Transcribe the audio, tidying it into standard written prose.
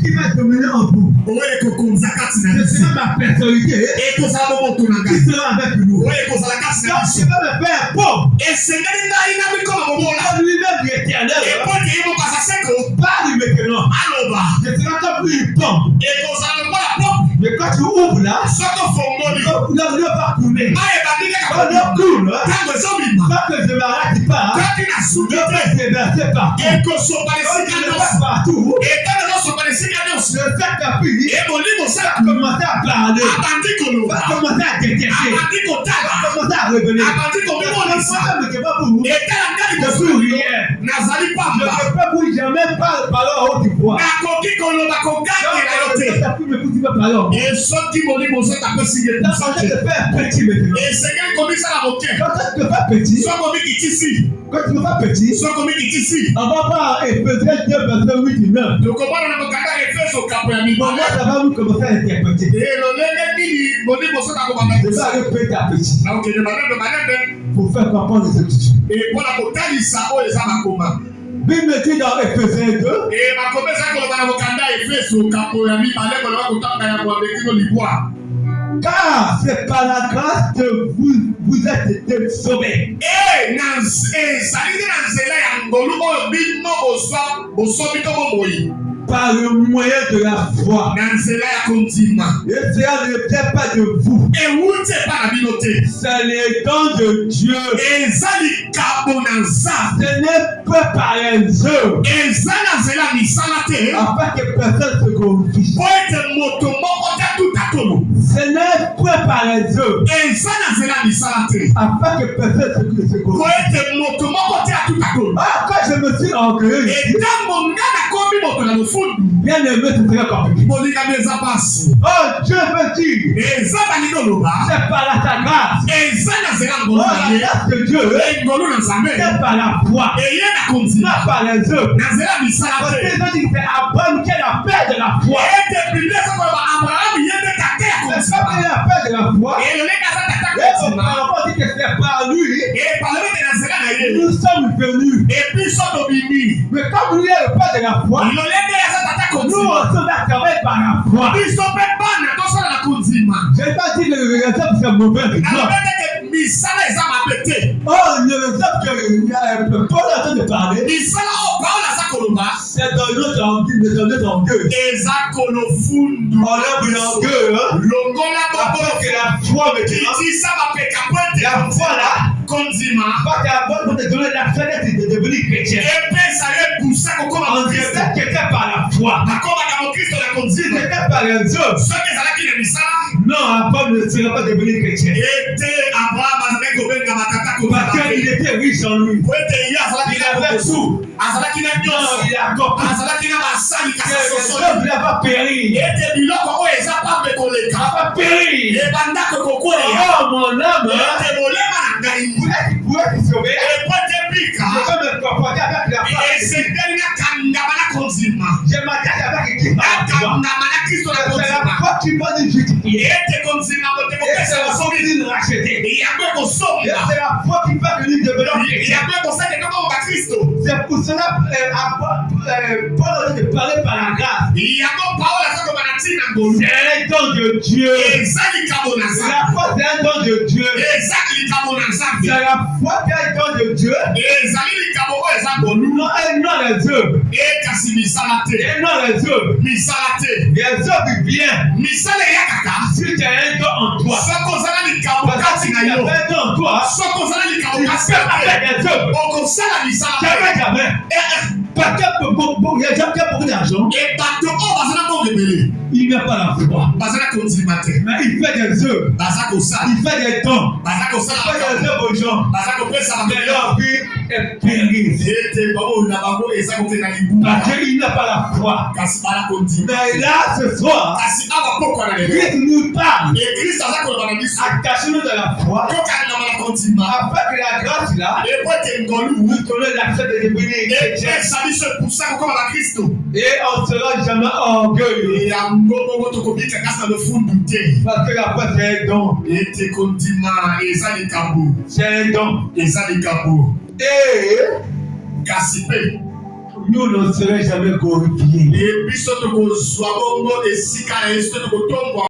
qui va dominer en vous. C'est ma personnalité qui sera avec nous. Donc, Je vais me faire pauvre. Lui-même l'éternel. Parle maintenant. Je serai comme une pompe. Mais quand tu ouvres là, l'eau va couler. Quand l'eau coule, tant que je ne m'arrête pas, l'eau va se déverser partout. L'eau va partout. Le sac à pluie va commencer à parler, va commencer à détester, va commencer à revenir. Je ne peux pas vous. Je suis rien. Je ne peux vous jamais parler en haut du poids. Ça peut me pousser à parler en haut. Ça te fait petit maintenant. Quand tu te fais petit, quand tu te fais petit, on va pas Éphésiens 2, verset 8 et 9. Moi, ça va nous commencer à interpréter. Je vais répéter à petit. Pour faire comprendre les Écritures. Bible me dit dans Éphésiens 2. Car c'est par la grâce que vous êtes été sauvés. Par le moyen de la foi. Et cela ne vient pas de vous. C'est les dons de Dieu. Ce n'est pas par les œuvres. Afin que personne se glorifie. Ce n'est pas par les œuvres. Afin que personne se glorifie. Quand je me suis orgueilleux, bien aimé, c'est très compliqué. Oh, Dieu veut dire, c'est par ta grâce. Oh, la grâce de Dieu, c'est par la foi, pas par les œuvres. Parce que Dieu dit que c'est Abraham qui est la paix de la foi. C'est pas qu'il est la paix de la foi. Et on va dire que c'est par lui. Nous sommes venus. Mais comme lui est le paix de la foi, nous sommes accablés par la foi. Je n'ai pas dit que le exemple c'est mauvais. Oh, le exemple que Paul a en train de parler, c'est dans notre orgueil. On lève l'orgueil. Après que la foi maintenant, la foi là, pas qu'avant de te donner la fenêtre de devenir chrétien. On dirait que c'était par la foi. Si c'était par les œuvres, non, Abraham ne serait pas devenu chrétien. Parce qu'il était riche en lui. Il avait tout. Il a compris. Il n'a pas péri. Il n'a pas péri. Oh mon âme, vous pouvez te sauver. Je peux me comporter avec la foi. Je m'attache avec qui? C'est la foi qui va nous justifier. Et c'est la foi qui nous racheter. Et c'est la foi qui va nous devenir chrétien. C'est pour cela Paul a de parler par la grâce. C'est un don de Dieu. La foi c'est un don de Dieu. C'est la foi qui est un don de Dieu. Non les œuvres. Et non les œuvres. Les œuvres viennent. Si tu as un don en toi. Parce que si tu as un don en toi, tu peux faire des œuvres. Jamais. Parce qu'il y a beaucoup d'argent. Il n'a pas la foi. Mais il fait des œuvres. Il fait des dons. Il fait des œuvres aux gens. Mais leur vie est périse. Parce qu'il n'a pas la foi. Mais là, ce soir, Christ nous parle. Attachez-nous de la foi. Afin que la grâce là, nous donne l'accès de devenir chrétien. Et on ne sera jamais orgueilleux. Parce que la foi c'est un don. C'est un don. Et nous ne serons jamais glorifiés. Et puis, ce que nous avons, et si, car,